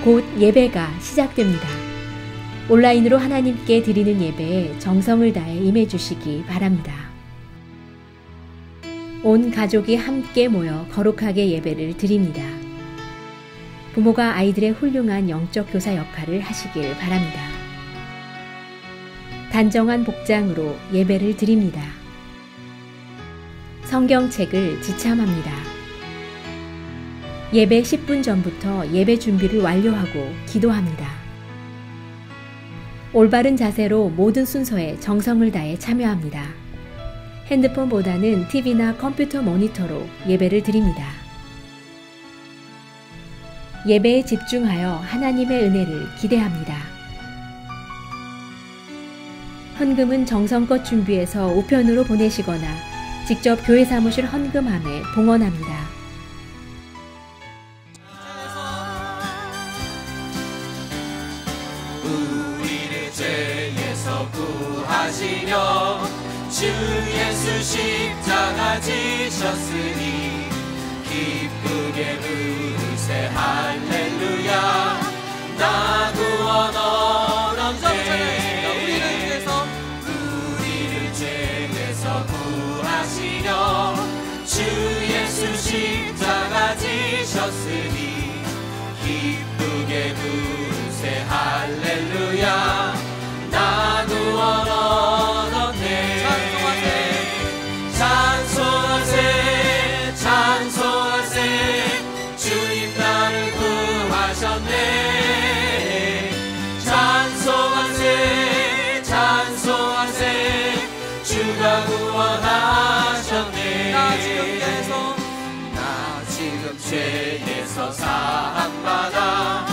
곧 예배가 시작됩니다. 온라인으로 하나님께 드리는 예배에 정성을 다해 임해 주시기 바랍니다. 온 가족이 함께 모여 거룩하게 예배를 드립니다. 부모가 아이들의 훌륭한 영적 교사 역할을 하시길 바랍니다. 단정한 복장으로 예배를 드립니다. 성경책을 지참합니다. 예배 10분 전부터 예배 준비를 완료하고 기도합니다. 올바른 자세로 모든 순서에 정성을 다해 참여합니다. 핸드폰보다는 TV나 컴퓨터 모니터로 예배를 드립니다. 예배에 집중하여 하나님의 은혜를 기대합니다. 헌금은 정성껏 준비해서 우편으로 보내시거나 직접 교회 사무실 헌금함에 봉헌합니다. 우리를 죄에서 구하시려 주 예수 십자가 지셨으니 기쁘게 부르세 할렐루야. 나 구원 얻었네. 우리를 죄에서 구하시려 주 예수 십자가 지셨으니 기쁘게 부르세 할렐루야. 나 구원 얻었네. 찬송하세 찬송하세 주님 나를 구하셨네. 찬송하세 찬송하세 주가 구원하셨네. 나 지금 죄에서 사함받아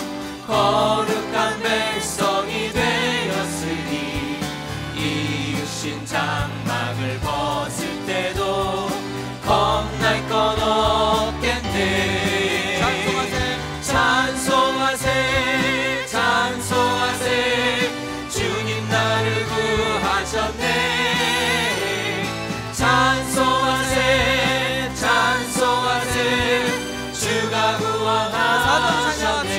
거룩한 백성이 되었으니 이으신 장막을 벗을 때도 겁날 건 없겠네. 찬송하세 찬송하세 주님 나를 구하셨네. 찬송하세 찬송하세 주가 구원하셨네.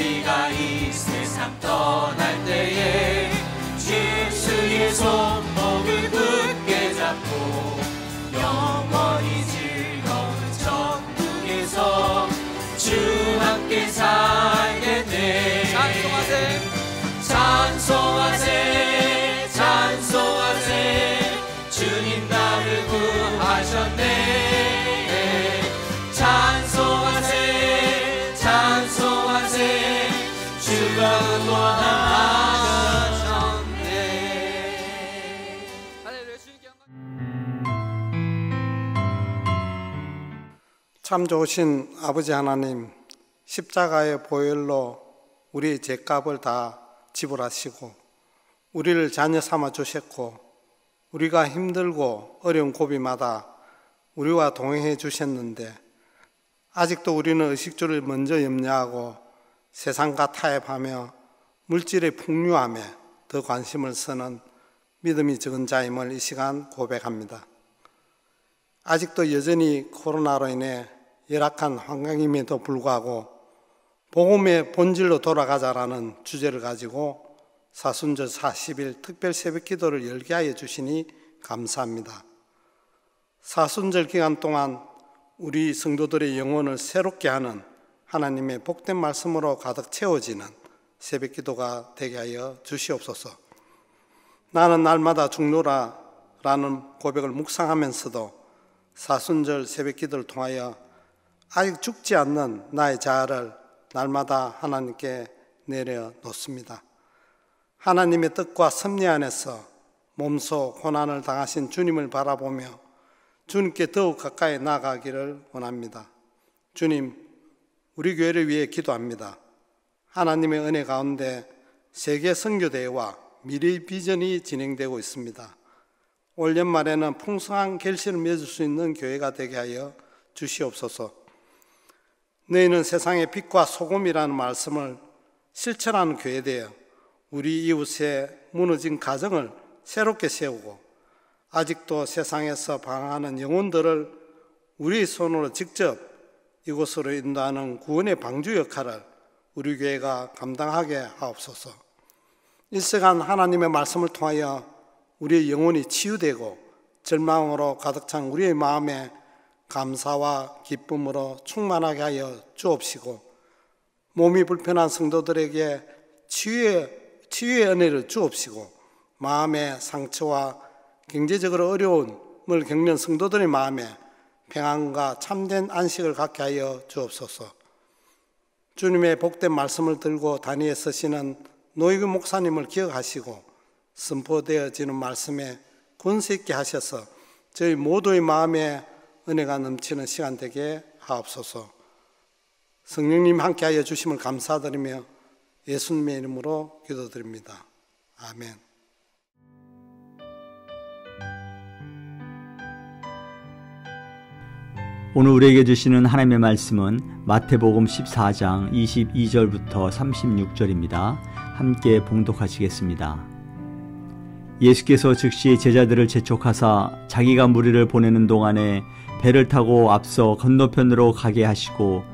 우리가 이 세상 떠날 때에 예수의 손목을 굳게 잡고 영원히 즐거운 천국에서 주 함께 살겠네. 찬송하세 찬송하세 찬송하세 주님 나를 구하셨네. 찬송하세 찬송하세 주가 구원하셨네. 참 좋으신 아버지 하나님, 십자가의 보혈로 우리의 죄값을 다 지불하시고 우리를 자녀 삼아 주셨고 우리가 힘들고 어려운 고비마다 우리와 동행해 주셨는데 아직도 우리는 의식주를 먼저 염려하고 세상과 타협하며 물질의 풍요함에 더 관심을 쓰는 믿음이 적은 자임을 이 시간 고백합니다. 아직도 여전히 코로나로 인해 열악한 환경임에도 불구하고 복음의 본질로 돌아가자라는 주제를 가지고 사순절 40일 특별 새벽 기도를 열게 하여 주시니 감사합니다. 사순절 기간 동안 우리 성도들의 영혼을 새롭게 하는 하나님의 복된 말씀으로 가득 채워지는 새벽 기도가 되게 하여 주시옵소서. 나는 날마다 죽노라 라는 고백을 묵상하면서도 사순절 새벽 기도를 통하여 아직 죽지 않는 나의 자아를 날마다 하나님께 내려놓습니다. 하나님의 뜻과 섭리 안에서 몸소 고난을 당하신 주님을 바라보며 주님께 더욱 가까이 나아가기를 원합니다. 주님, 우리 교회를 위해 기도합니다. 하나님의 은혜 가운데 세계 선교대회와 미래의 비전이 진행되고 있습니다. 올 연말에는 풍성한 결실을 맺을 수 있는 교회가 되게 하여 주시옵소서. 너희는 세상의 빛과 소금이라는 말씀을 실천하는 교회 되어 우리 이웃의 무너진 가정을 새롭게 세우고 아직도 세상에서 방황하는 영혼들을 우리 손으로 직접 이곳으로 인도하는 구원의 방주 역할을 우리 교회가 감당하게 하옵소서. 일생간 하나님의 말씀을 통하여 우리의 영혼이 치유되고 절망으로 가득 찬 우리의 마음에 감사와 기쁨으로 충만하게 하여 주옵시고, 몸이 불편한 성도들에게 치유의 은혜를 주옵시고, 마음의 상처와 경제적으로 어려움을 겪는 성도들의 마음에 평안과 참된 안식을 갖게 하여 주옵소서. 주님의 복된 말씀을 들고 단위에 서시는 노희규 목사님을 기억하시고 선포되어지는 말씀에 권세 있게 하셔서 저희 모두의 마음에 은혜가 넘치는 시간 되게 하옵소서. 성령님 함께하여 주심을 감사드리며 예수님의 이름으로 기도드립니다. 아멘. 오늘 우리에게 주시는 하나님의 말씀은 마태복음 14장 22절부터 36절입니다. 함께 봉독하시겠습니다. 예수께서 즉시 제자들을 재촉하사 자기가 무리를 보내는 동안에 배를 타고 앞서 건너편으로 가게 하시고,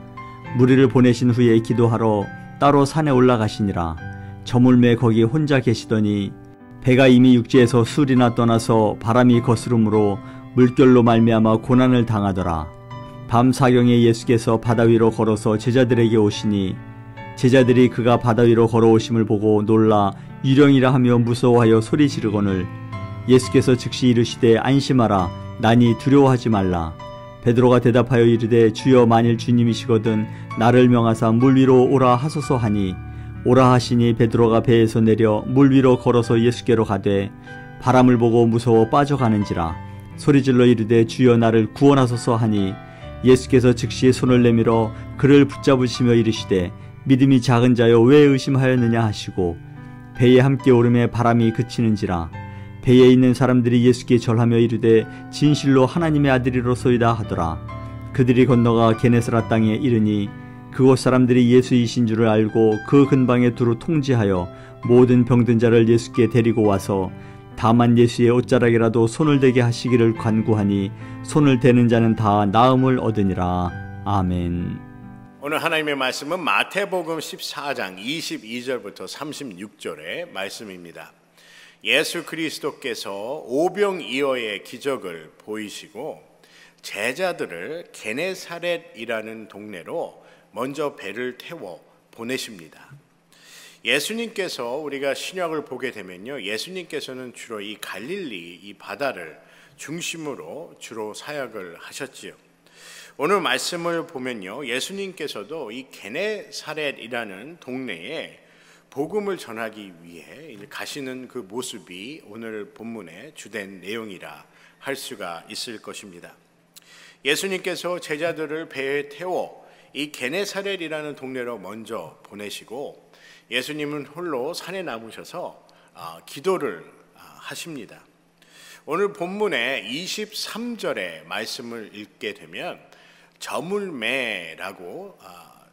무리를 보내신 후에 기도하러 따로 산에 올라가시니라. 저물매 거기 혼자 계시더니 배가 이미 육지에서 술이나 떠나서 바람이 거스름으로 물결로 말미암아 고난을 당하더라. 밤 사경에 예수께서 바다 위로 걸어서 제자들에게 오시니 제자들이 그가 바다 위로 걸어오심을 보고 놀라 유령이라 하며 무서워하여 소리 지르거늘, 예수께서 즉시 이르시되 안심하라, 나니 두려워하지 말라. 베드로가 대답하여 이르되 주여, 만일 주님이시거든 나를 명하사 물 위로 오라 하소서 하니, 오라 하시니 베드로가 배에서 내려 물 위로 걸어서 예수께로 가되 바람을 보고 무서워 빠져가는지라. 소리질러 이르되 주여, 나를 구원하소서 하니, 예수께서 즉시 손을 내밀어 그를 붙잡으시며 이르시되 믿음이 작은 자여 왜 의심하였느냐 하시고, 배에 함께 오름에 바람이 그치는지라. 배에 있는 사람들이 예수께 절하며 이르되 진실로 하나님의 아들이로소이다 하더라. 그들이 건너가 게네사라 땅에 이르니 그곳 사람들이 예수이신 줄을 알고 그 근방에 두루 통지하여 모든 병든 자를 예수께 데리고 와서 다만 예수의 옷자락이라도 손을 대게 하시기를 간구하니 손을 대는 자는 다 나음을 얻으니라. 아멘. 오늘 하나님의 말씀은 마태복음 14장 22절부터 36절의 말씀입니다. 예수 그리스도께서 오병이어의 기적을 보이시고 제자들을 게네사렛이라는 동네로 먼저 배를 태워 보내십니다. 예수님께서, 우리가 신약을 보게 되면요, 예수님께서는 주로 이 갈릴리, 이 바다를 중심으로 주로 사역을 하셨지요. 오늘 말씀을 보면요, 예수님께서도 이 게네사렛이라는 동네에 복음을 전하기 위해 가시는 그 모습이 오늘 본문의 주된 내용이라 할 수가 있을 것입니다. 예수님께서 제자들을 배에 태워 이 게네사렛이라는 동네로 먼저 보내시고, 예수님은 홀로 산에 남으셔서 기도를 하십니다. 오늘 본문의 23절의 말씀을 읽게 되면 저물매라고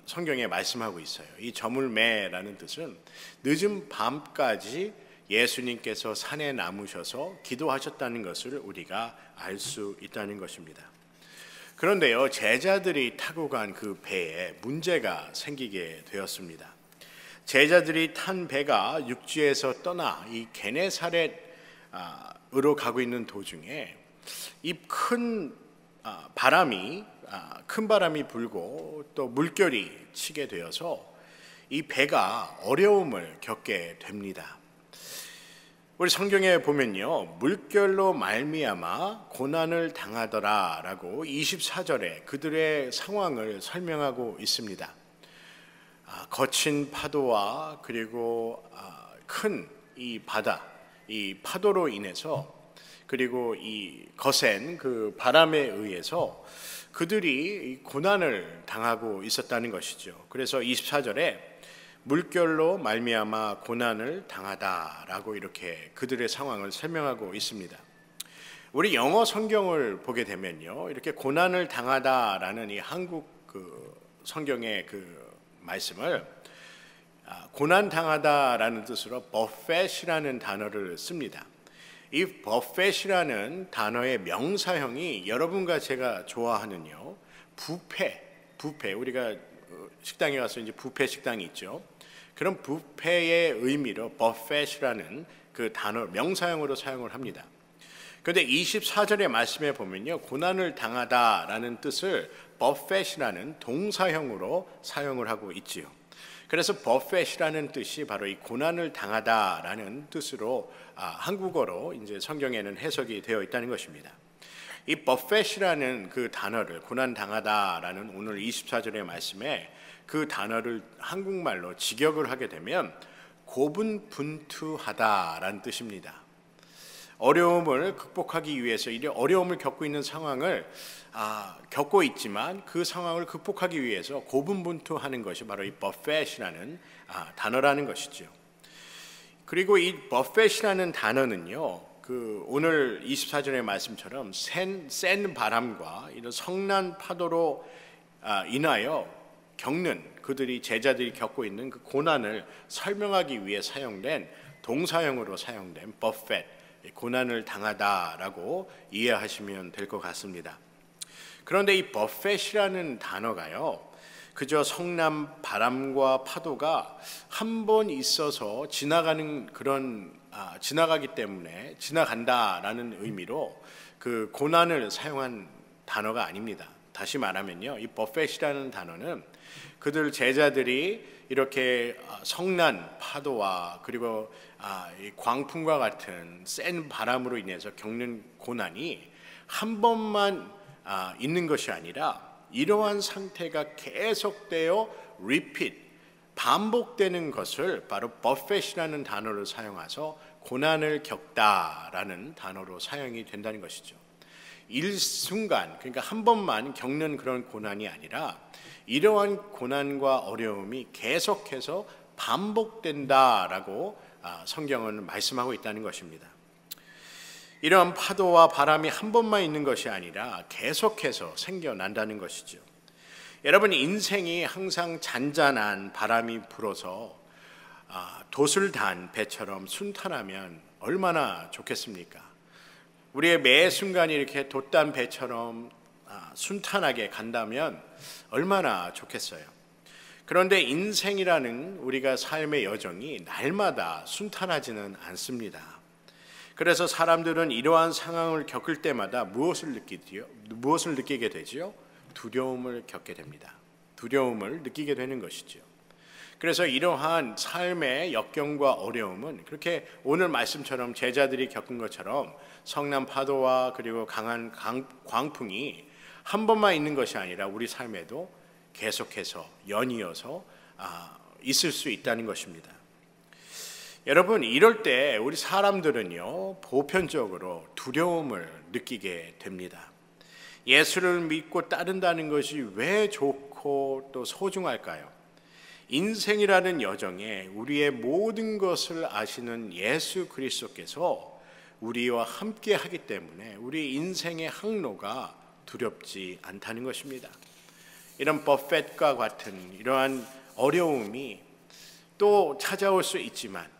성경에 말씀하고 있어요. 이 저물매라는 뜻은 늦은 밤까지 예수님께서 산에 남으셔서 기도하셨다는 것을 우리가 알 수 있다는 것입니다. 그런데요, 제자들이 타고 간 그 배에 문제가 생기게 되었습니다. 제자들이 탄 배가 육지에서 떠나 이 게네사렛으로 가고 있는 도중에 이 큰 바람이 불고 또 물결이 치게 되어서 이 배가 어려움을 겪게 됩니다. 우리 성경에 보면요, 물결로 말미암아 고난을 당하더라라고 24절에 그들의 상황을 설명하고 있습니다. 거친 파도와 그리고 큰 이 바다, 이 파도로 인해서, 그리고 이 거센 그 바람에 의해서 그들이 고난을 당하고 있었다는 것이죠. 그래서 24절에 물결로 말미암아 고난을 당하다라고 이렇게 그들의 상황을 설명하고 있습니다. 우리 영어 성경을 보게 되면요, 이렇게 고난을 당하다라는 이 한국 그 성경의 그 말씀을 고난 당하다라는 뜻으로 버펫이라는 단어를 씁니다. 이 버펫이라는 단어의 명사형이 여러분과 제가 좋아하는요, 뷔페, 우리가 식당에 가서 이제 뷔페 식당이 있죠. 그런 뷔페의 의미로 버펫이라는 그 단어 명사형으로 사용을 합니다. 그런데 24절의 말씀에 보면요, 고난을 당하다라는 뜻을 버펫이라는 동사형으로 사용을 하고 있지요. 그래서 버펫이라는 뜻이 바로 이 고난을 당하다라는 뜻으로 한국어로 이제 성경에는 해석이 되어 있다는 것입니다. 이 버펫이라는 그 단어를, 고난 당하다라는 오늘 24절의 말씀에 그 단어를 한국말로 직역을 하게 되면 고분분투하다라는 뜻입니다. 어려움을 극복하기 위해서, 이 어려움을 겪고 있는 상황을 겪고 있지만 그 상황을 극복하기 위해서 고분분투하는 것이 바로 이 버펫이라는 단어라는 것이죠. 그리고 이 버펫이라는 단어는요, 그 오늘 24절의 말씀처럼 센 바람과 이런 성난 파도로 인하여 겪는, 그들이 제자들이 겪고 있는 그 고난을 설명하기 위해 사용된 동사형으로 사용된 버펫, 고난을 당하다라고 이해하시면 될 것 같습니다. 그런데 이 버펫이라는 단어가요, 그저 성난 바람과 파도가 한 번 있어서 지나가는 그런 지나가기 때문에 지나간다라는 의미로 그 고난을 사용한 단어가 아닙니다. 다시 말하면요, 이 버펫이라는 단어는 그들 제자들이 이렇게 성난 파도와 그리고 이 광풍과 같은 센 바람으로 인해서 겪는 고난이 한 번만 있는 것이 아니라 이러한 상태가 계속되어 반복되는 것을 바로 버펫이라는 단어를 사용해서 고난을 겪다라는 단어로 사용이 된다는 것이죠. 일순간, 그러니까 한 번만 겪는 그런 고난이 아니라 이러한 고난과 어려움이 계속해서 반복된다라고 성경은 말씀하고 있다는 것입니다. 이러한 파도와 바람이 한 번만 있는 것이 아니라 계속해서 생겨난다는 것이죠. 여러분, 인생이 항상 잔잔한 바람이 불어서 돛을 단 배처럼 순탄하면 얼마나 좋겠습니까? 우리의 매 순간이 이렇게 돛단 배처럼 순탄하게 간다면 얼마나 좋겠어요. 그런데 인생이라는 우리가 삶의 여정이 날마다 순탄하지는 않습니다. 그래서 사람들은 이러한 상황을 겪을 때마다 무엇을 느끼게 되지요? 두려움을 겪게 됩니다. 두려움을 느끼게 되는 것이죠. 그래서 이러한 삶의 역경과 어려움은 그렇게 오늘 말씀처럼 제자들이 겪은 것처럼 성난 파도와 그리고 강한 광풍이 한 번만 있는 것이 아니라 우리 삶에도 계속해서 연이어서 있을 수 있다는 것입니다. 여러분, 이럴 때 우리 사람들은요, 보편적으로 두려움을 느끼게 됩니다. 예수를 믿고 따른다는 것이 왜 좋고 또 소중할까요? 인생이라는 여정에 우리의 모든 것을 아시는 예수 그리스도께서 우리와 함께 하기 때문에 우리 인생의 항로가 두렵지 않다는 것입니다. 이런 버펫과 같은 이러한 어려움이 또 찾아올 수 있지만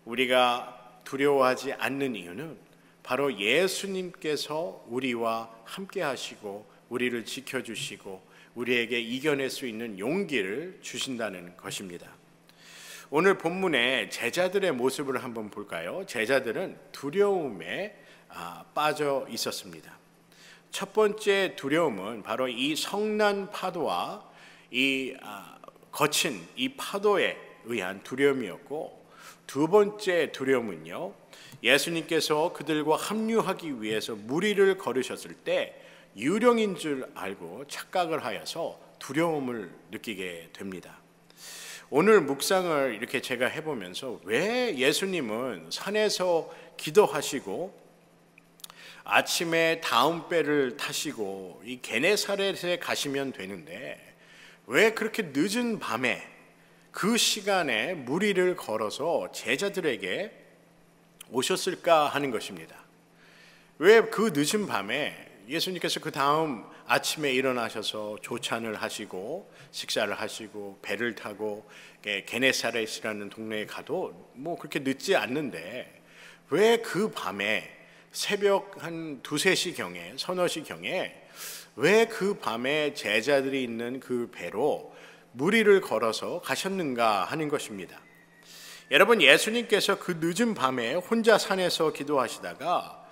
우리가 두려워하지 않는 이유는 바로 예수님께서 우리와 함께 하시고 우리를 지켜주시고 우리에게 이겨낼 수 있는 용기를 주신다는 것입니다. 오늘 본문에 제자들의 모습을 한번 볼까요? 제자들은 두려움에 빠져 있었습니다. 첫 번째 두려움은 바로 이 성난 파도와 이 거친 이 파도에 의한 두려움이었고, 두 번째 두려움은요, 예수님께서 그들과 합류하기 위해서 무리를 걸으셨을 때 유령인 줄 알고 착각을 하여서 두려움을 느끼게 됩니다. 오늘 묵상을 이렇게 제가 해보면서 왜 예수님은 산에서 기도하시고 아침에 다음 배를 타시고 이 게네사렛에 가시면 되는데 왜 그렇게 늦은 밤에 그 시간에 무리를 걸어서 제자들에게 오셨을까 하는 것입니다. 왜 그 늦은 밤에 예수님께서 그 다음 아침에 일어나셔서 조찬을 하시고 식사를 하시고 배를 타고 게네사렛이라는 동네에 가도 뭐 그렇게 늦지 않는데 왜 그 밤에 새벽 한 2, 3시경에 서너 시경에 왜 그 밤에 제자들이 있는 그 배로 무리를 걸어서 가셨는가 하는 것입니다. 여러분, 예수님께서 그 늦은 밤에 혼자 산에서 기도하시다가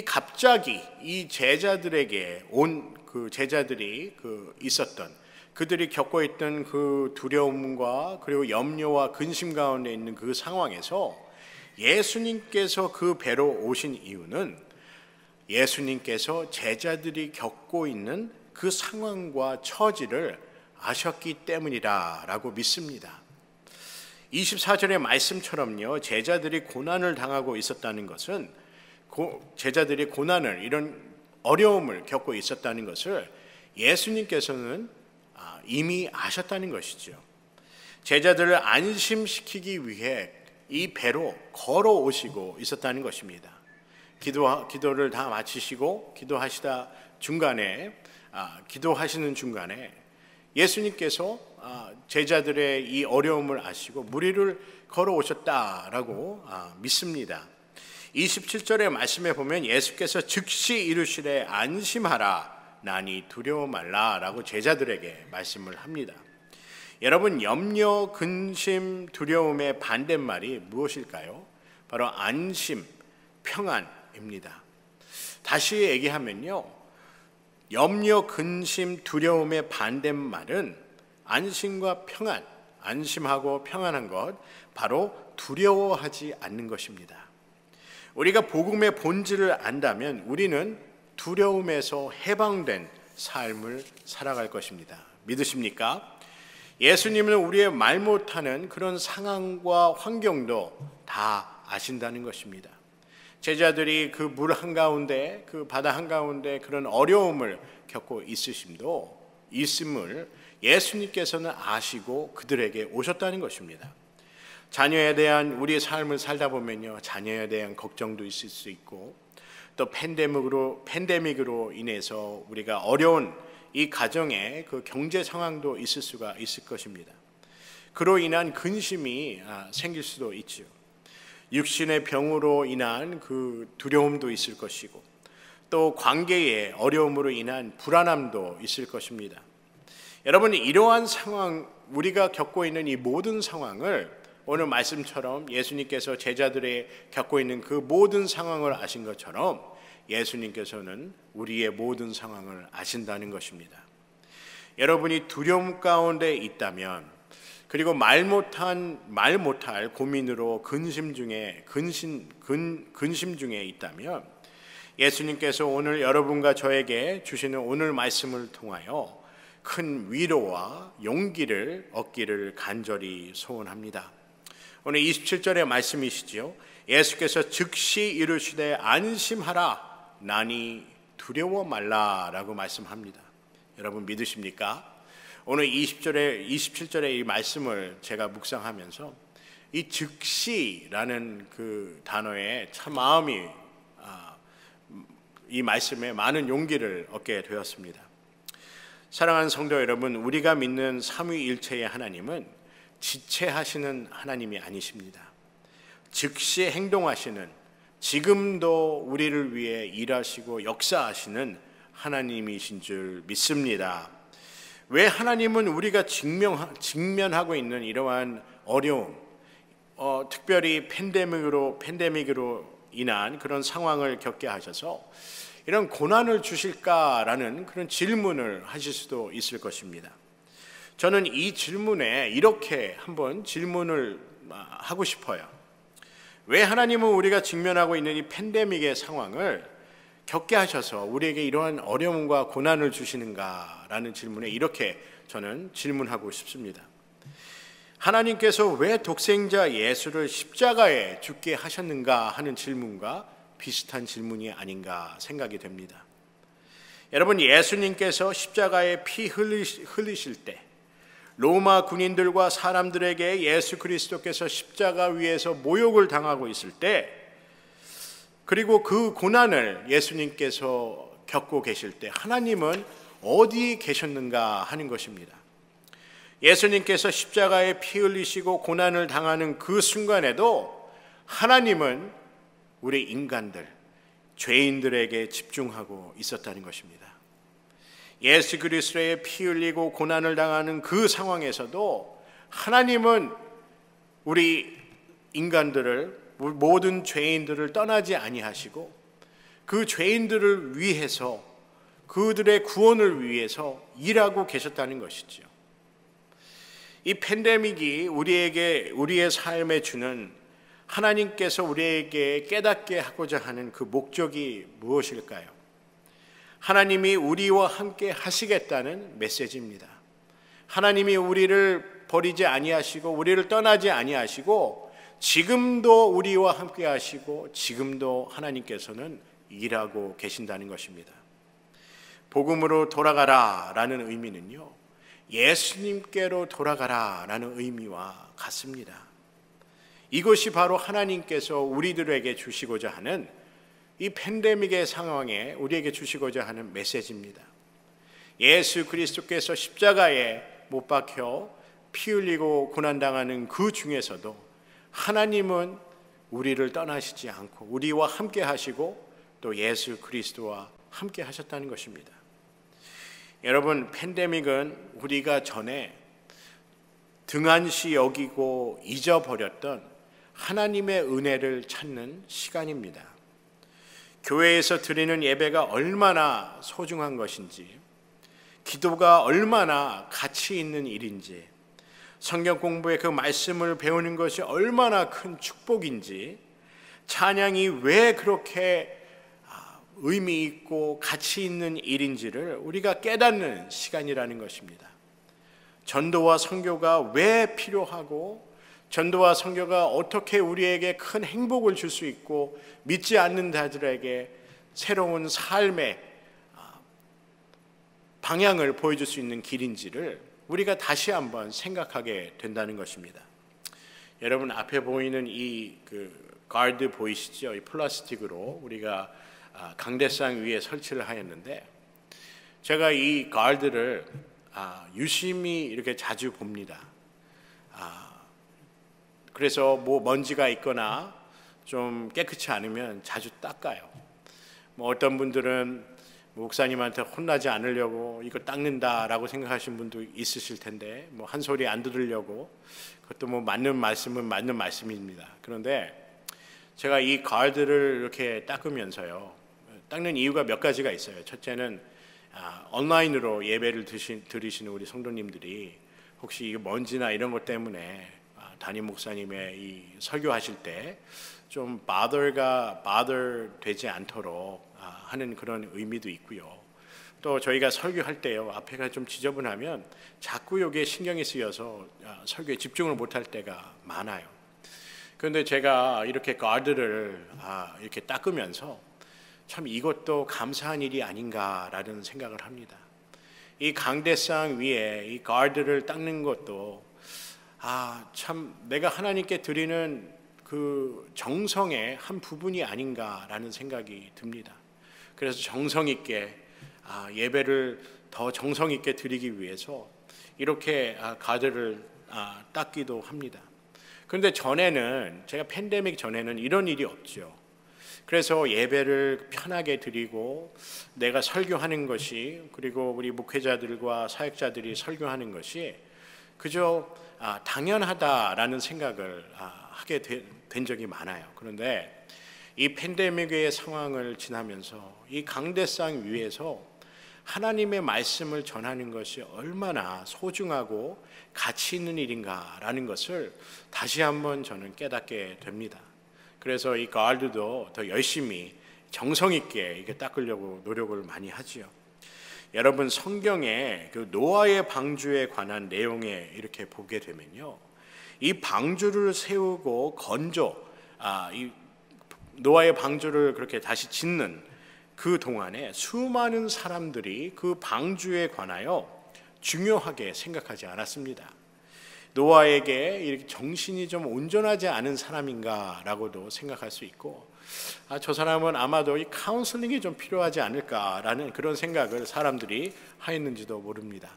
갑자기 이 제자들에게 온 그 제자들이 있었던, 그들이 겪고 있던 그 두려움과 그리고 염려와 근심 가운데 있는 그 상황에서 예수님께서 그 배로 오신 이유는 예수님께서 제자들이 겪고 있는 그 상황과 처지를 아셨기 때문이라고 믿습니다. 24절의 말씀처럼요, 제자들이 고난을 당하고 있었다는 것은, 제자들이 고난을, 이런 어려움을 겪고 있었다는 것을 예수님께서는 이미 아셨다는 것이죠. 제자들을 안심시키기 위해 이 배로 걸어오시고 있었다는 것입니다. 기도를 다 마치시고 기도하시는 중간에 예수님께서 제자들의 이 어려움을 아시고 무리를 걸어오셨다라고 믿습니다. 27절의 말씀에 보면 예수께서 즉시 이르시되 안심하라, 나니 두려워 말라라고 제자들에게 말씀을 합니다. 여러분, 염려, 근심, 두려움의 반대말이 무엇일까요? 바로 안심, 평안입니다. 다시 얘기하면요, 염려, 근심, 두려움의 반대말은 안심과 평안, 안심하고 평안한 것, 바로 두려워하지 않는 것입니다. 우리가 복음의 본질을 안다면 우리는 두려움에서 해방된 삶을 살아갈 것입니다. 믿으십니까? 예수님은 우리의 말 못하는 그런 상황과 환경도 다 아신다는 것입니다. 제자들이 그 물 한가운데, 그 바다 한가운데 그런 어려움을 겪고 있음을 예수님께서는 아시고 그들에게 오셨다는 것입니다. 자녀에 대한 우리의 삶을 살다 보면요, 자녀에 대한 걱정도 있을 수 있고, 또 팬데믹으로 인해서 우리가 어려운 이 가정의 그 경제 상황도 있을 것입니다. 그로 인한 근심이 생길 수도 있죠. 육신의 병으로 인한 그 두려움도 있을 것이고, 또 관계의 어려움으로 인한 불안함도 있을 것입니다. 여러분, 이러한 상황, 우리가 겪고 있는 이 모든 상황을 오늘 말씀처럼 예수님께서 제자들이 겪고 있는 그 모든 상황을 아신 것처럼 예수님께서는 우리의 모든 상황을 아신다는 것입니다. 여러분이 두려움 가운데 있다면, 그리고 말 못할 고민으로 근심 중에 있다면, 예수님께서 오늘 여러분과 저에게 주시는 오늘 말씀을 통하여 큰 위로와 용기를 얻기를 간절히 소원합니다. 오늘 27절의 말씀이시지요. 예수께서 즉시 이르시되 안심하라, 나니 두려워 말라라고 말씀합니다. 여러분, 믿으십니까? 오늘 27절의 이 말씀을 제가 묵상하면서 이 즉시라는 그 단어에 참 마음이 이 말씀에 많은 용기를 얻게 되었습니다. 사랑하는 성도 여러분, 우리가 믿는 삼위일체의 하나님은 지체하시는 하나님이 아니십니다. 즉시 행동하시는, 지금도 우리를 위해 일하시고 역사하시는 하나님이신 줄 믿습니다. 왜 하나님은 우리가 직면하고 있는 이러한 어려움, 특별히 팬데믹으로 인한 그런 상황을 겪게 하셔서 이런 고난을 주실까라는 그런 질문을 하실 수도 있을 것입니다. 저는 이 질문에 이렇게 한번 질문을 하고 싶어요. 왜 하나님은 우리가 직면하고 있는 이 팬데믹의 상황을 겪게 하셔서 우리에게 이러한 어려움과 고난을 주시는가라는 질문에 이렇게 저는 질문하고 싶습니다. 하나님께서 왜 독생자 예수를 십자가에 죽게 하셨는가 하는 질문과 비슷한 질문이 아닌가 생각이 됩니다. 여러분, 예수님께서 십자가에 피 흘리실 때 로마 군인들과 사람들에게 예수 그리스도께서 십자가 위에서 모욕을 당하고 있을 때, 그리고 그 고난을 예수님께서 겪고 계실 때 하나님은 어디 계셨는가 하는 것입니다. 예수님께서 십자가에 피 흘리시고 고난을 당하는 그 순간에도 하나님은 우리 인간들, 죄인들에게 집중하고 있었다는 것입니다. 예수 그리스도의 피 흘리고 고난을 당하는 그 상황에서도 하나님은 우리 인간들을, 모든 죄인들을 떠나지 아니하시고 그 죄인들을 위해서, 그들의 구원을 위해서 일하고 계셨다는 것이죠. 이 팬데믹이 우리의 삶에 주는, 하나님께서 우리에게 깨닫게 하고자 하는 그 목적이 무엇일까요? 하나님이 우리와 함께 하시겠다는 메시지입니다. 하나님이 우리를 버리지 아니하시고 우리를 떠나지 아니하시고 지금도 우리와 함께 하시고 지금도 하나님께서는 일하고 계신다는 것입니다. 복음으로 돌아가라 라는 의미는요, 예수님께로 돌아가라 라는 의미와 같습니다. 이것이 바로 하나님께서 우리들에게 주시고자 하는, 이 팬데믹의 상황에 우리에게 주시고자 하는 메시지입니다. 예수 그리스도께서 십자가에 못 박혀 피 흘리고 고난당하는 그 중에서도 하나님은 우리를 떠나시지 않고 우리와 함께 하시고 또 예수 그리스도와 함께 하셨다는 것입니다. 여러분, 팬데믹은 우리가 전에 등한시 여기고 잊어버렸던 하나님의 은혜를 찾는 시간입니다. 교회에서 드리는 예배가 얼마나 소중한 것인지, 기도가 얼마나 가치 있는 일인지, 성경 공부에 그 말씀을 배우는 것이 얼마나 큰 축복인지, 찬양이 왜 그렇게 의미 있고 가치 있는 일인지를 우리가 깨닫는 시간이라는 것입니다. 전도와 선교가 왜 필요하고, 전도와 선교가 어떻게 우리에게 큰 행복을 줄 수 있고 믿지 않는 자들에게 새로운 삶의 방향을 보여줄 수 있는 길인지를 우리가 다시 한번 생각하게 된다는 것입니다. 여러분, 앞에 보이는 이 가드 보이시죠? 이 플라스틱으로 우리가 강대상 위에 설치를 하였는데, 제가 이 가드를 유심히 이렇게 자주 봅니다. 그래서 뭐 먼지가 있거나 좀 깨끗이 않으면 자주 닦아요. 뭐 어떤 분들은 목사님한테 혼나지 않으려고 이거 닦는다라고 생각하시는 분도 있으실 텐데, 뭐 한 소리 안 들으려고, 그것도 뭐 맞는 말씀은 맞는 말씀입니다. 그런데 제가 이 가드를 이렇게 닦으면서요, 닦는 이유가 몇 가지가 있어요. 첫째는 온라인으로 예배를 들으시는 우리 성도님들이 혹시 이 먼지나 이런 것 때문에 담임 목사님의 이 설교하실 때 좀 bother 되지 않도록 하는 그런 의미도 있고요. 또 저희가 설교할 때요, 앞에가 좀 지저분하면 자꾸 여기에 신경이 쓰여서 설교에 집중을 못할 때가 많아요. 그런데 제가 이렇게 가드를 이렇게 닦으면서 참 이것도 감사한 일이 아닌가라는 생각을 합니다. 이 강대상 위에 이 가드를 닦는 것도 참 내가 하나님께 드리는 그 정성의 한 부분이 아닌가라는 생각이 듭니다. 그래서 정성 있게 예배를 더 정성 있게 드리기 위해서 이렇게 가드를 닦기도 합니다. 그런데 전에는, 제가 팬데믹 전에는 이런 일이 없죠. 그래서 예배를 편하게 드리고 내가 설교하는 것이, 그리고 우리 목회자들과 사역자들이 설교하는 것이 그저 당연하다라는 생각을 하게 된 적이 많아요. 그런데 이 팬데믹의 상황을 지나면서 이 강대상 위에서 하나님의 말씀을 전하는 것이 얼마나 소중하고 가치 있는 일인가라는 것을 다시 한번 저는 깨닫게 됩니다. 그래서 이 가드도 더 열심히 정성 있게 이게 닦으려고 노력을 많이 하지요. 여러분, 성경에 그 노아의 방주에 관한 내용에 이렇게 보게 되면요, 이 방주를 세우고 이 노아의 방주를 그렇게 다시 짓는 그 동안에 수많은 사람들이 그 방주에 관하여 중요하게 생각하지 않았습니다. 노아에게 이렇게 정신이 좀 온전하지 않은 사람인가라고도 생각할 수 있고, 저 사람은 아마도 이 카운슬링이 좀 필요하지 않을까라는 그런 생각을 사람들이 하였는지도 모릅니다.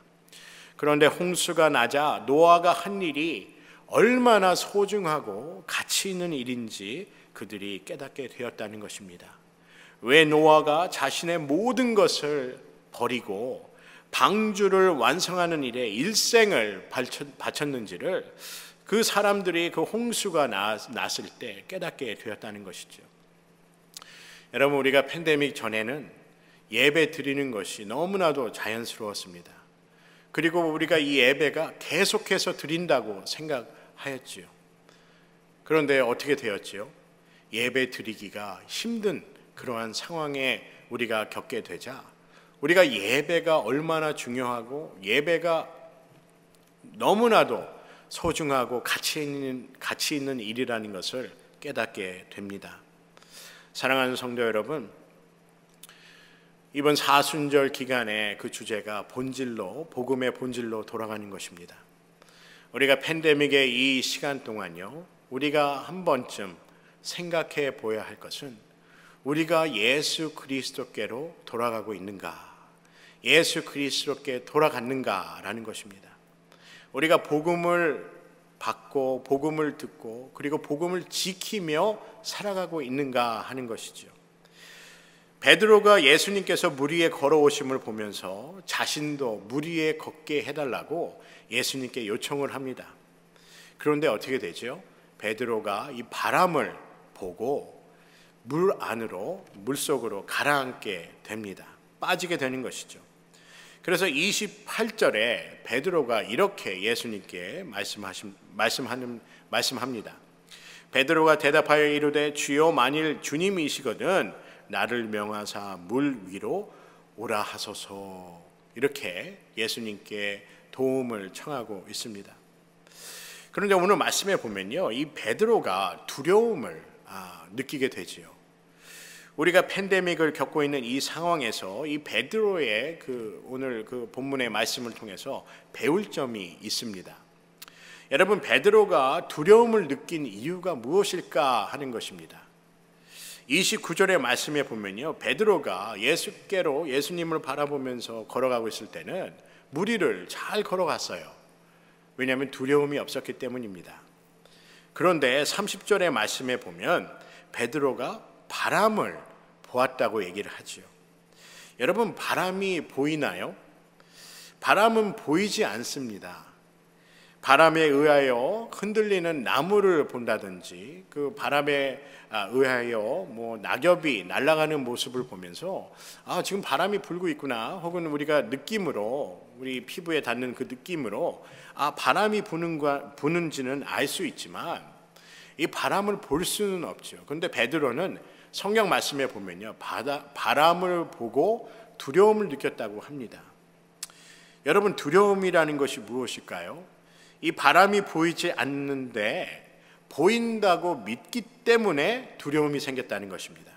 그런데 홍수가 나자 노아가 한 일이 얼마나 소중하고 가치 있는 일인지 그들이 깨닫게 되었다는 것입니다. 왜 노아가 자신의 모든 것을 버리고 방주를 완성하는 일에 일생을 바쳤는지를 그 사람들이 그 홍수가 났을 때 깨닫게 되었다는 것이죠. 여러분, 우리가 팬데믹 전에는 예배 드리는 것이 너무나도 자연스러웠습니다. 그리고 우리가 이 예배가 계속해서 드린다고 생각하였지요. 그런데 어떻게 되었지요? 예배 드리기가 힘든 그러한 상황에 우리가 겪게 되자 우리가 예배가 얼마나 중요하고 예배가 너무나도 소중하고 가치 있는 일이라는 것을 깨닫게 됩니다. 사랑하는 성도 여러분, 이번 사순절 기간에 그 주제가 복음의 본질로 돌아가는 것입니다. 우리가 팬데믹의 이 시간 동안요, 우리가 한 번쯤 생각해 보아야 할 것은 우리가 예수 그리스도께로 돌아가고 있는가, 예수 그리스도께 돌아갔는가라는 것입니다. 우리가 복음을 받고 복음을 듣고 그리고 복음을 지키며 살아가고 있는가 하는 것이죠. 베드로가 예수님께서 물 위에 걸어오심을 보면서 자신도 물 위에 걷게 해달라고 예수님께 요청을 합니다. 그런데 어떻게 되죠? 베드로가 이 바람을 보고 물속으로 가라앉게 됩니다. 빠지게 되는 것이죠. 그래서 28절에 베드로가 이렇게 예수님께 말씀합니다. 베드로가 대답하여 이르되 주여, 만일 주님이시거든 나를 명하사 물 위로 오라 하소서. 이렇게 예수님께 도움을 청하고 있습니다. 그런데 오늘 말씀에 보면요, 이 베드로가 두려움을 느끼게 되지요. 우리가 팬데믹을 겪고 있는 이 상황에서 이 베드로의 오늘 그 본문의 말씀을 통해서 배울 점이 있습니다. 여러분, 베드로가 두려움을 느낀 이유가 무엇일까 하는 것입니다. 29절의 말씀에 보면요, 베드로가 예수님을 바라보면서 걸어가고 있을 때는 물 위를 잘 걸어갔어요. 왜냐하면 두려움이 없었기 때문입니다. 그런데 30절의 말씀에 보면 베드로가 바람을 보았다고 얘기를 하죠. 여러분, 바람이 보이나요? 바람은 보이지 않습니다. 바람에 의하여 흔들리는 나무를 본다든지 그 바람에 의하여 낙엽이 날아가는 모습을 보면서 지금 바람이 불고 있구나, 혹은 우리가 느낌으로, 우리 피부에 닿는 그 느낌으로 바람이 부는지는 알 수 있지만 이 바람을 볼 수는 없죠. 그런데 베드로는 성경 말씀에 보면요, 바람을 보고 두려움을 느꼈다고 합니다. 여러분, 두려움이라는 것이 무엇일까요? 이 바람이 보이지 않는데 보인다고 믿기 때문에 두려움이 생겼다는 것입니다.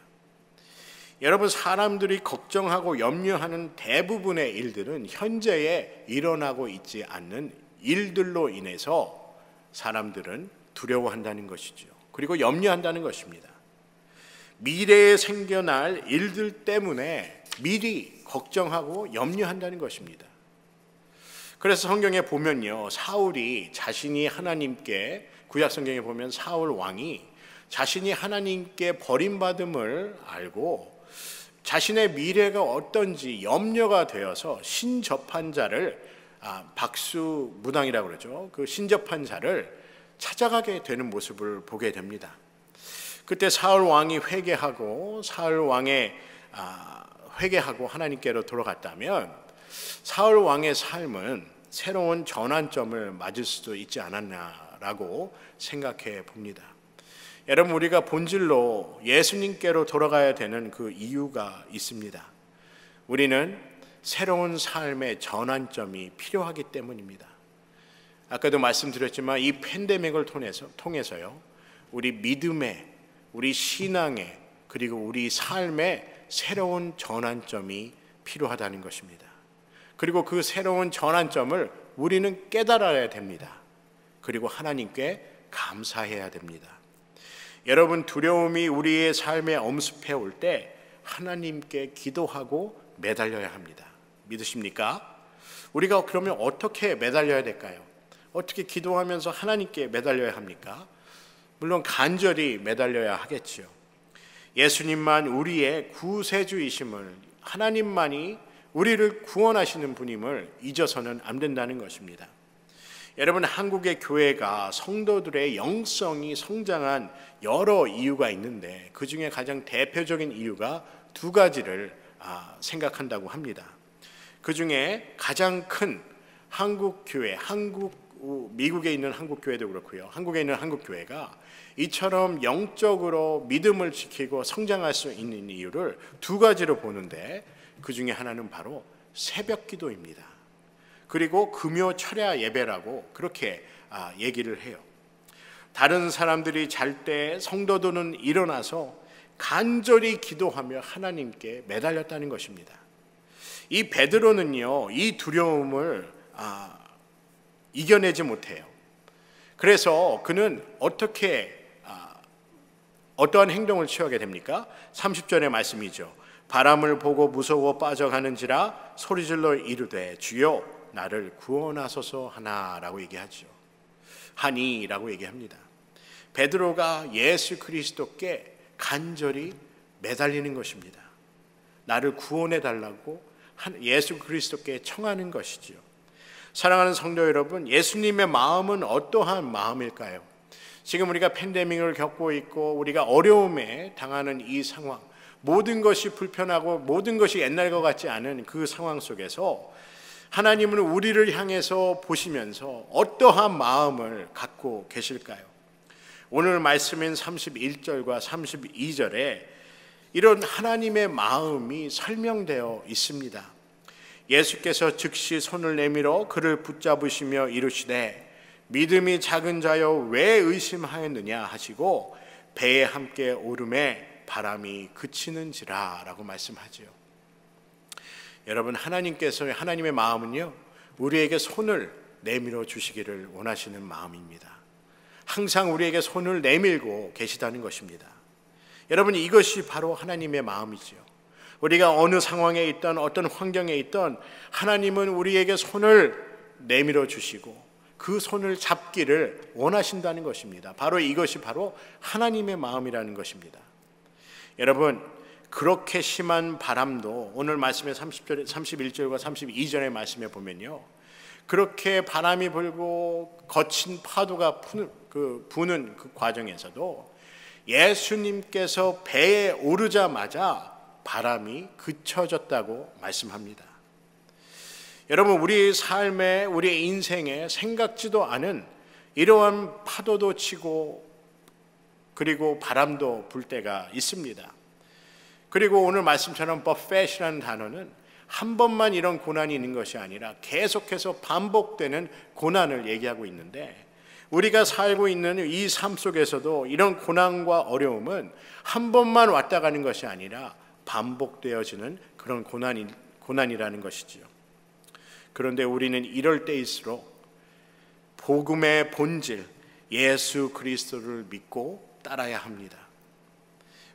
여러분, 사람들이 걱정하고 염려하는 대부분의 일들은 현재에 일어나고 있지 않는 일들로 인해서 사람들은 두려워한다는 것이죠. 그리고 염려한다는 것입니다. 미래에 생겨날 일들 때문에 미리 걱정하고 염려한다는 것입니다. 그래서 성경에 보면요, 사울이 자신이 하나님께, 구약 성경에 보면 사울 왕이 자신이 하나님께 버림받음을 알고 자신의 미래가 어떤지 염려가 되어서 신접한 자를, 박수무당이라고 그러죠. 그 신접한 자를 찾아가게 되는 모습을 보게 됩니다. 그때 사울 왕이 회개하고 하나님께로 돌아갔다면 사울 왕의 삶은 새로운 전환점을 맞을 수도 있지 않았나라고 생각해 봅니다. 여러분, 우리가 본질로 예수님께로 돌아가야 되는 그 이유가 있습니다. 우리는 새로운 삶의 전환점이 필요하기 때문입니다. 아까도 말씀드렸지만 이 팬데믹을 통해서요, 우리 믿음의, 우리 신앙의, 그리고 우리 삶의 새로운 전환점이 필요하다는 것입니다. 그리고 그 새로운 전환점을 우리는 깨달아야 됩니다. 그리고 하나님께 감사해야 됩니다. 여러분, 두려움이 우리의 삶에 엄습해 올 때 하나님께 기도하고 매달려야 합니다. 믿으십니까? 우리가 그러면 어떻게 매달려야 될까요? 어떻게 기도하면서 하나님께 매달려야 합니까? 물론 간절히 매달려야 하겠지요. 예수님만 우리의 구세주이심을, 하나님만이 우리를 구원하시는 분임을 잊어서는 안 된다는 것입니다. 여러분, 한국의 교회가 성도들의 영성이 성장한 여러 이유가 있는데 그 중에 가장 대표적인 이유가 두 가지를 생각한다고 합니다. 그 중에 가장 큰 한국 교회, 미국에 있는 한국 교회도 그렇고요. 한국에 있는 한국 교회가 이처럼 영적으로 믿음을 지키고 성장할 수 있는 이유를 두 가지로 보는데 그 중에 하나는 바로 새벽 기도입니다. 그리고 금요 철야 예배라고 그렇게 얘기를 해요. 다른 사람들이 잘 때 성도들은 일어나서 간절히 기도하며 하나님께 매달렸다는 것입니다. 이 베드로는요, 이 두려움을 이겨내지 못해요. 그래서 그는 어떠한 행동을 취하게 됩니까? 30절의 말씀이죠. 바람을 보고 무서워 빠져가는지라 소리질러 이르되 주여 나를 구원하소서 하나라고 얘기하죠. 하니라고 얘기합니다. 베드로가 예수 그리스도께 간절히 매달리는 것입니다. 나를 구원해 달라고 예수 그리스도께 청하는 것이지요. 사랑하는 성도 여러분, 예수님의 마음은 어떠한 마음일까요? 지금 우리가 팬데믹을 겪고 있고 우리가 어려움에 당하는 이 상황, 모든 것이 불편하고 모든 것이 옛날과 같지 않은 그 상황 속에서 하나님은 우리를 향해서 보시면서 어떠한 마음을 갖고 계실까요? 오늘 말씀인 31절과 32절에 이런 하나님의 마음이 설명되어 있습니다. 예수께서 즉시 손을 내밀어 그를 붙잡으시며 이르시되 믿음이 작은 자여 왜 의심하였느냐 하시고 배에 함께 오름에 바람이 그치는지라 라고 말씀하지요. 여러분, 하나님의 마음은요, 우리에게 손을 내밀어 주시기를 원하시는 마음입니다. 항상 우리에게 손을 내밀고 계시다는 것입니다. 여러분, 이것이 바로 하나님의 마음이지요. 우리가 어느 상황에 있던 어떤 환경에 있던 하나님은 우리에게 손을 내밀어 주시고 그 손을 잡기를 원하신다는 것입니다. 바로 이것이 바로 하나님의 마음이라는 것입니다. 여러분, 그렇게 심한 바람도 오늘 말씀의 31절과 32절의 말씀에 보면요, 그렇게 바람이 불고 거친 파도가 부는 그 과정에서도 예수님께서 배에 오르자마자 바람이 그쳐졌다고 말씀합니다. 여러분, 우리 삶에, 우리 인생에 생각지도 않은 이러한 파도도 치고 그리고 바람도 불 때가 있습니다. 그리고 오늘 말씀처럼 버펫이라는 단어는 한 번만 이런 고난이 있는 것이 아니라 계속해서 반복되는 고난을 얘기하고 있는데, 우리가 살고 있는 이 삶 속에서도 이런 고난과 어려움은 한 번만 왔다 가는 것이 아니라 반복되어지는 그런 고난이라는 것이지요. 그런데 우리는 이럴 때일수록 복음의 본질 예수 그리스도를 믿고 따라야 합니다.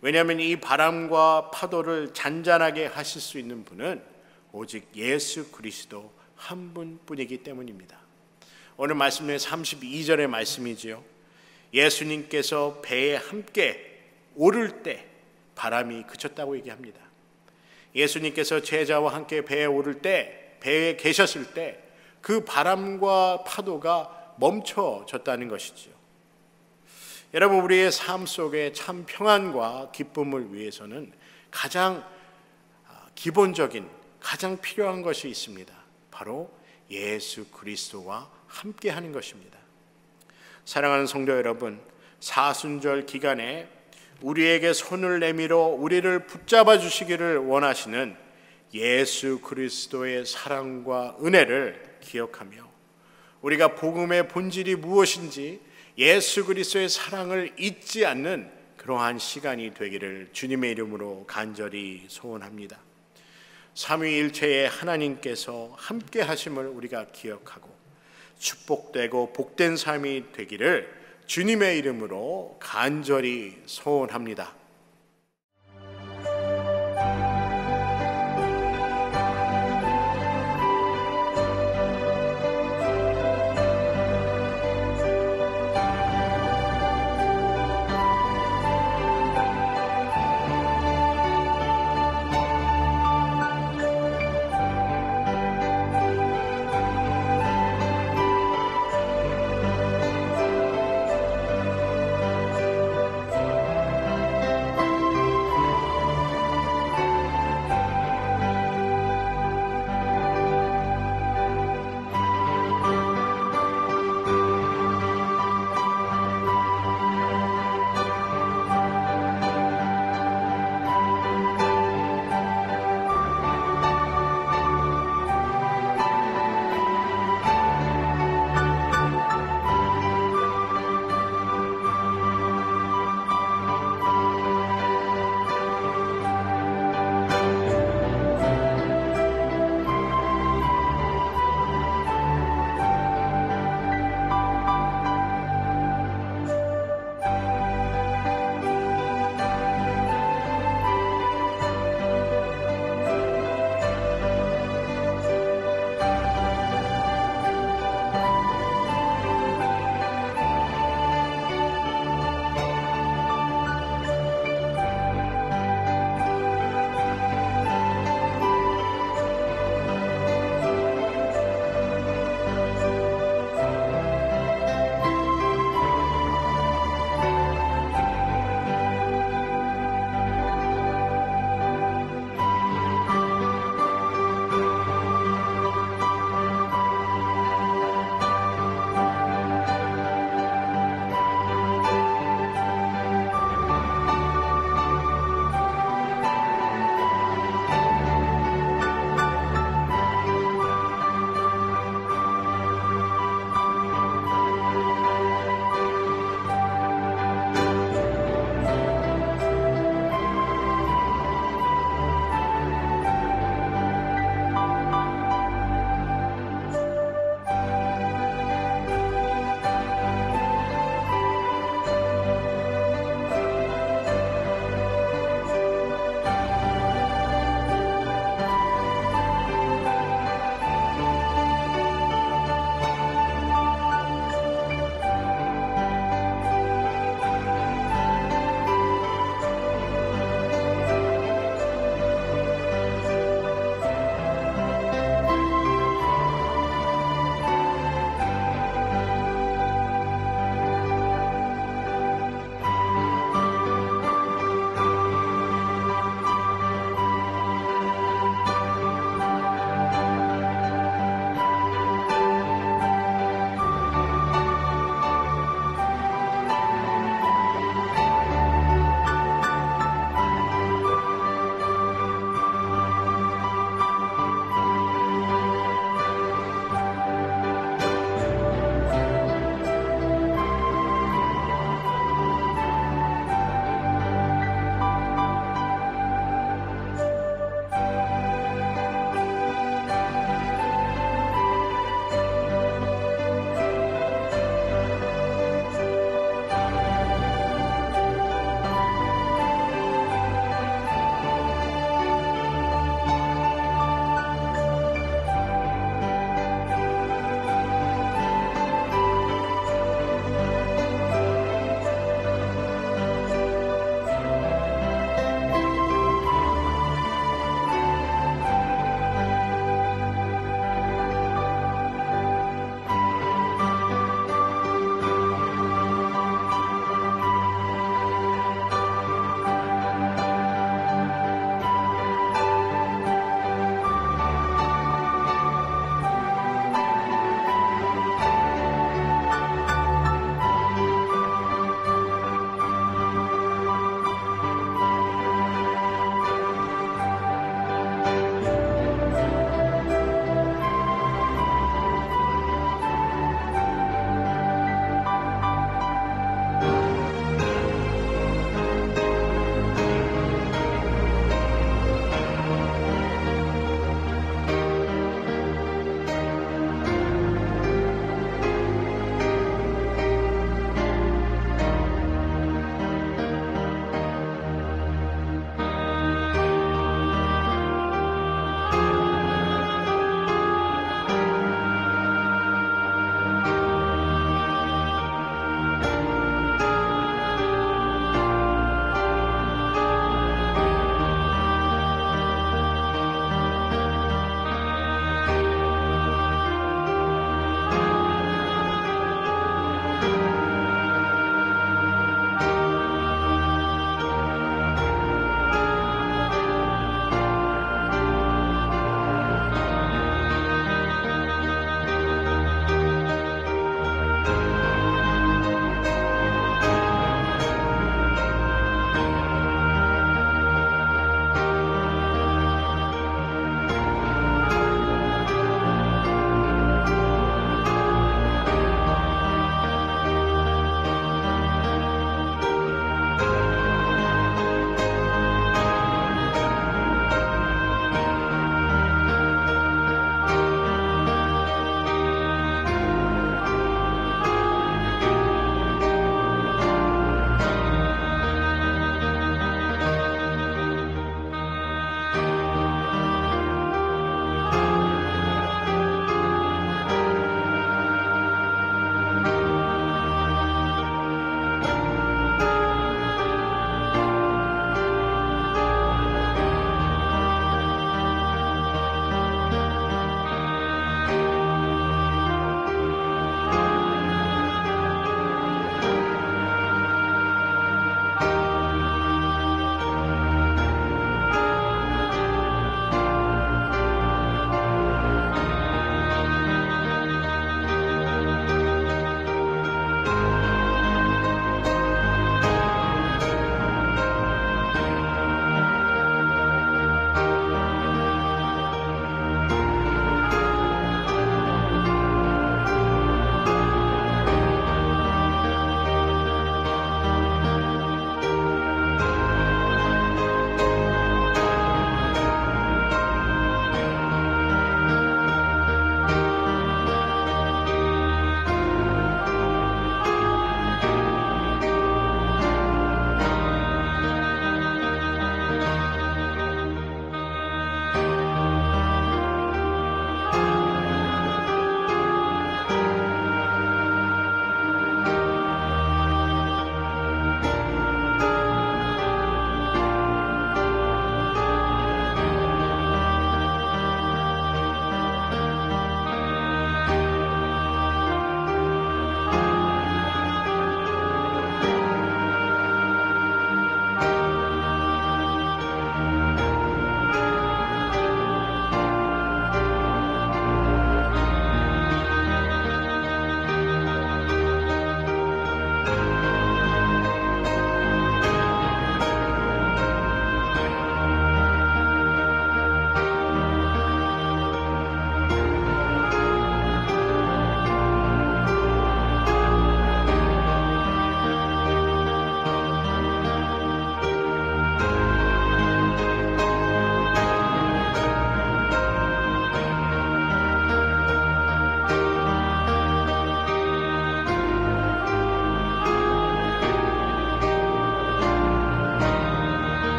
왜냐하면 이 바람과 파도를 잔잔하게 하실 수 있는 분은 오직 예수 그리스도 한 분뿐이기 때문입니다. 오늘 말씀의 32절의 말씀이지요. 예수님께서 배에 함께 오를 때 바람이 그쳤다고 얘기합니다. 예수님께서 제자와 함께 배에 오를 때, 배에 계셨을 때 그 바람과 파도가 멈춰졌다는 것이지요. 여러분, 우리의 삶 속에 참 평안과 기쁨을 위해서는 가장 기본적인, 가장 필요한 것이 있습니다. 바로 예수 그리스도와 함께 하는 것입니다. 사랑하는 성도 여러분, 사순절 기간에 우리에게 손을 내밀어 우리를 붙잡아 주시기를 원하시는 예수 그리스도의 사랑과 은혜를 기억하며 우리가 복음의 본질이 무엇인지 예수 그리스도의 사랑을 잊지 않는 그러한 시간이 되기를 주님의 이름으로 간절히 소원합니다. 삼위일체의 하나님께서 함께 하심을 우리가 기억하고 축복되고 복된 삶이 되기를 주님의 이름으로 간절히 소원합니다.